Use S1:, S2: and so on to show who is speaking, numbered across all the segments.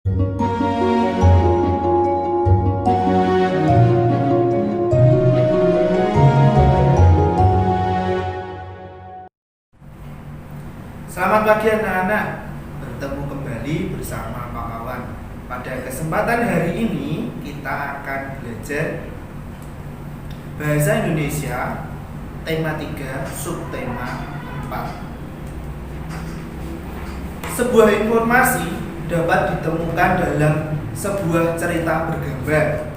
S1: Selamat pagi anak-anak, bertemu kembali bersama Pak Kawan. Pada kesempatan hari ini kita akan belajar Bahasa Indonesia tema 3 subtema 4. Sebuah informasi dapat ditemukan dalam sebuah cerita bergambar.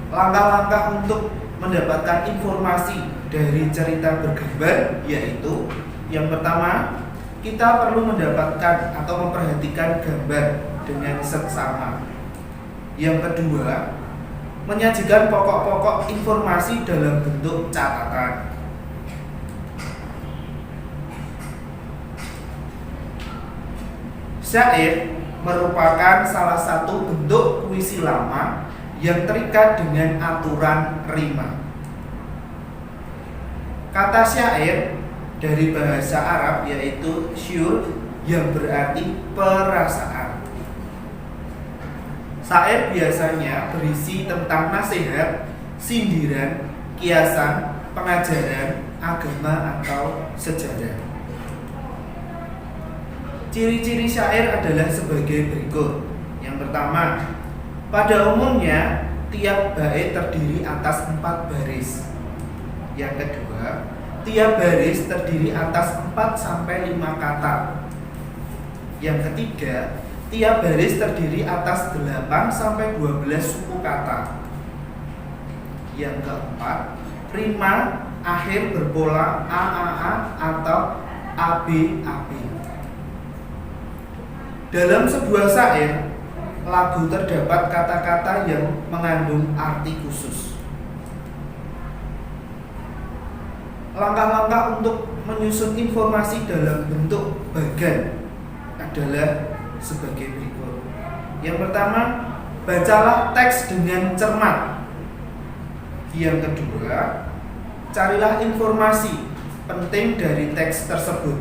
S1: Langkah-langkah untuk mendapatkan informasi dari cerita bergambar yaitu: yang pertama, kita perlu mendapatkan atau memperhatikan gambar dengan seksama. Yang kedua, menyajikan pokok-pokok informasi dalam bentuk catatan. Syair merupakan salah satu bentuk puisi lama yang terikat dengan aturan rima. Kata syair dari bahasa Arab yaitu syair yang berarti perasaan. Syair biasanya berisi tentang nasihat, sindiran, kiasan, pengajaran, agama atau sejarah. Ciri-ciri syair adalah sebagai berikut. Yang pertama, pada umumnya tiap bait terdiri atas 4 baris. Yang kedua, tiap baris terdiri atas 4-5 kata. Yang ketiga, tiap baris terdiri atas 8-12 suku kata. Yang keempat, rima akhir berpola AAA atau ABAB. Dalam sebuah syair, lagu terdapat kata-kata yang mengandung arti khusus. Langkah-langkah untuk menyusun informasi dalam bentuk bagan adalah sebagai berikut. Yang pertama, bacalah teks dengan cermat. Yang kedua, carilah informasi penting dari teks tersebut.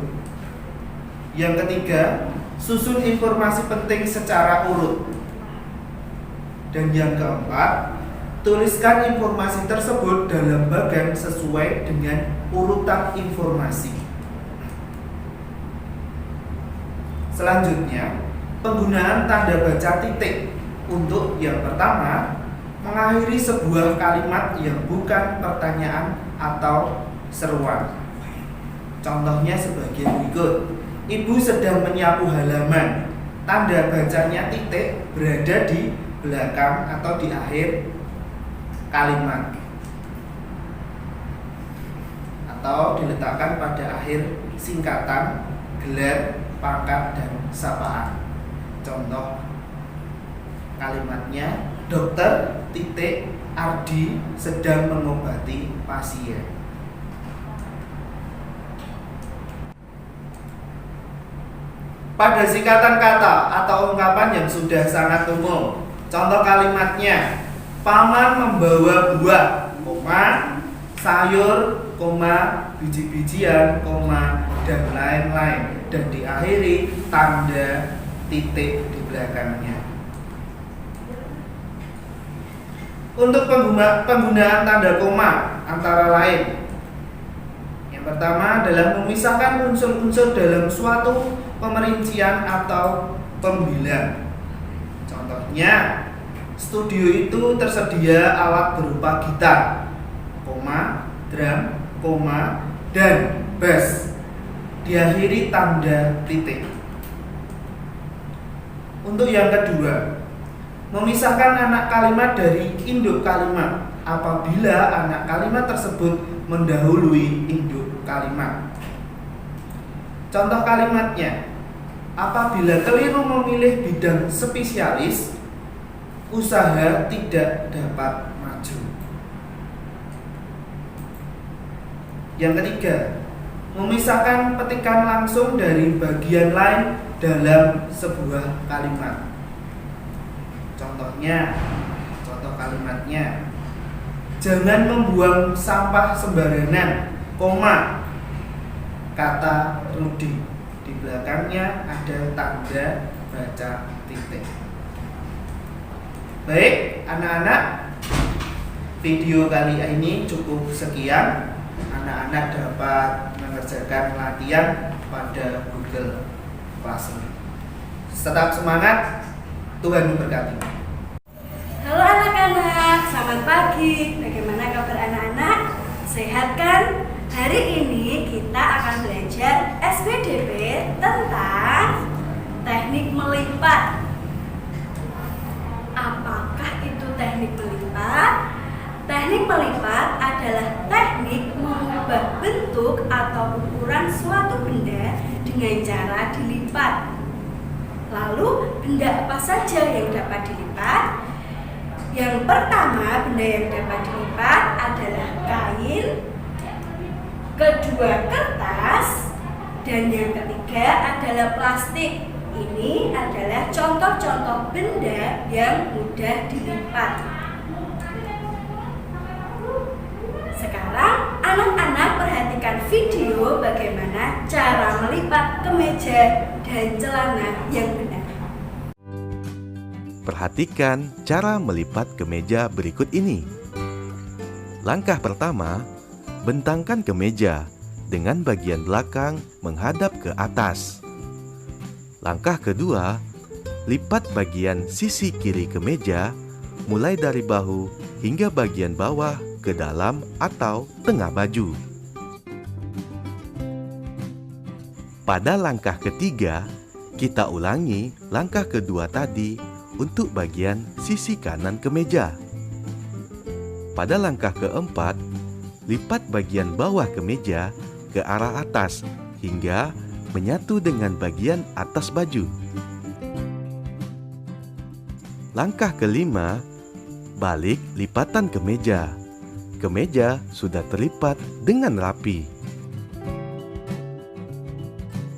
S1: Yang ketiga, susun informasi penting secara urut. Dan yang keempat, tuliskan informasi tersebut dalam bagan sesuai dengan urutan informasi. Selanjutnya, penggunaan tanda baca titik untuk yang pertama, mengakhiri sebuah kalimat yang bukan pertanyaan atau seruan. Contohnya sebagai berikut: Ibu sedang menyapu halaman. Tanda bacanya titik berada di belakang atau di akhir kalimat, atau diletakkan pada akhir singkatan, gelar, pangkat, dan sapaan. Contoh kalimatnya, Dokter titik Ardi sedang mengobati pasien. Pada singkatan kata atau ungkapan yang sudah sangat umum, contoh kalimatnya, Paman membawa buah, sayur, biji-bijian, dan lain-lain, dan diakhiri tanda titik di belakangnya. Untuk penggunaan tanda koma antara lain, yang pertama adalah memisahkan unsur-unsur dalam suatu pemerincian atau pembilang. Contohnya, studio itu tersedia alat berupa gitar, drum, dan bass. Diakhiri tanda titik. Untuk yang kedua, memisahkan anak kalimat dari induk kalimat apabila anak kalimat tersebut mendahului induk kalimat. Contoh kalimatnya, apabila keliru memilih bidang spesialis, usaha tidak dapat maju. Yang ketiga, memisahkan petikan langsung dari bagian lain dalam sebuah kalimat. Contoh kalimatnya, jangan membuang sampah sembarangan, kata Rudi. Di belakangnya ada tanda baca titik. Baik, anak-anak, video kali ini cukup sekian. Anak-anak dapat mengerjakan latihan pada Google Classroom. Tetap semangat, Tuhan memberkati.
S2: Halo anak-anak, selamat pagi. Bagaimana kabar anak-anak? Sehat kan? Hari ini kita akan belajar SPDP tentang teknik melipat. Apakah itu teknik melipat? Teknik melipat adalah teknik mengubah bentuk atau ukuran suatu benda dengan cara dilipat. Lalu, benda apa saja yang dapat dilipat? Yang pertama, benda yang dapat dilipat adalah kain, kedua kertas, dan yang ketiga adalah plastik. Ini adalah contoh-contoh benda yang mudah dilipat. Sekarang anak-anak perhatikan video bagaimana cara melipat kemeja dan celana yang benar.
S3: Perhatikan cara melipat kemeja berikut ini. Langkah pertama, bentangkan kemeja dengan bagian belakang menghadap ke atas. Langkah kedua, lipat bagian sisi kiri kemeja mulai dari bahu hingga bagian bawah ke dalam atau tengah baju. Pada langkah ketiga, kita ulangi langkah kedua tadi untuk bagian sisi kanan kemeja. Pada langkah keempat, lipat bagian bawah kemeja ke arah atas hingga menyatu dengan bagian atas baju. Langkah kelima, balik lipatan kemeja. Kemeja sudah terlipat dengan rapi.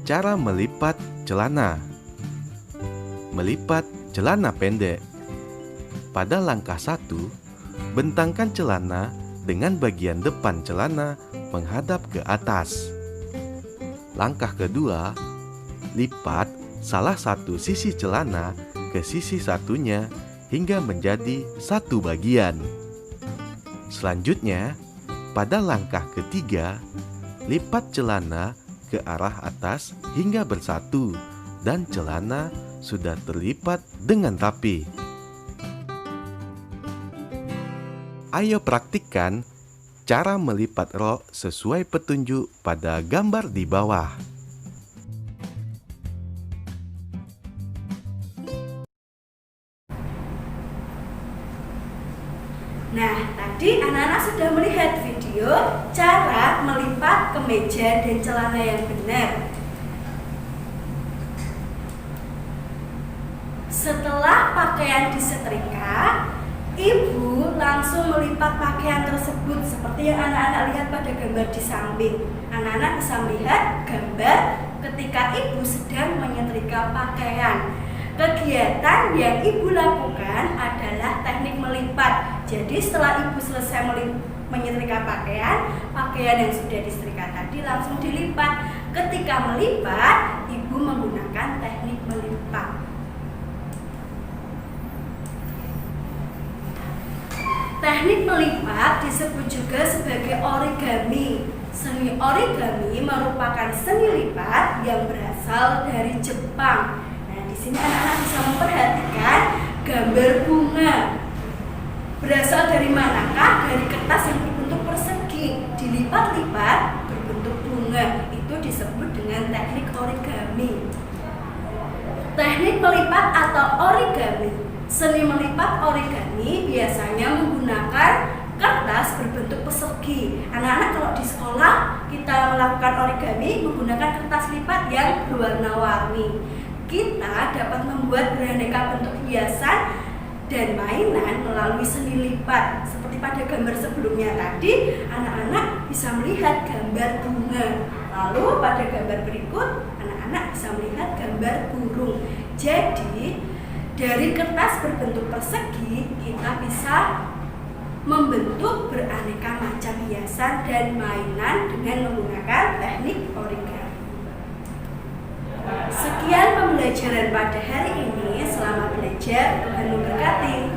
S3: Cara melipat celana. Melipat celana pendek. Pada langkah 1, bentangkan celana dengan bagian depan celana menghadap ke atas. Langkah kedua, lipat salah satu sisi celana ke sisi satunya hingga menjadi satu bagian. Selanjutnya, pada langkah ketiga, lipat celana ke arah atas hingga bersatu dan celana sudah terlipat dengan rapi. Ayo praktikkan cara melipat rok sesuai petunjuk pada gambar di bawah.
S2: Nah, tadi anak-anak sudah melihat video cara melipat kemeja dan celana yang benar. Setelah pakaian disetrika, ibu langsung melipat pakaian tersebut seperti yang anak-anak lihat pada gambar di samping. Anak-anak bisa melihat gambar ketika ibu sedang menyetrika pakaian. Kegiatan yang ibu lakukan adalah teknik melipat. Jadi setelah ibu selesai menyetrika pakaian, pakaian yang sudah disetrika tadi langsung dilipat. Ketika melipat, ibu menggunakan teknik melipat. Teknik melipat disebut juga sebagai origami. Seni origami merupakan seni lipat yang berasal dari Jepang. Nah, di sini anak-anak bisa memperhatikan gambar bunga. Berasal dari manakah? Dari kertas yang berbentuk persegi, dilipat-lipat berbentuk bunga. Itu disebut dengan teknik origami. Teknik melipat atau origami. Seni melipat origami biasanya menggunakan kertas berbentuk persegi. Anak-anak kalau di sekolah kita melakukan origami menggunakan kertas lipat yang berwarna-warni. Kita dapat membuat beraneka bentuk hiasan dan mainan melalui seni lipat. Seperti pada gambar sebelumnya tadi, anak-anak bisa melihat gambar bunga. Lalu pada gambar berikut, anak-anak bisa melihat gambar burung. Jadi, dari kertas berbentuk persegi, kita bisa membentuk beraneka macam hiasan dan mainan dengan menggunakan teknik origami. Sekian pembelajaran pada hari ini. Selamat belajar, Tuhan memberkati.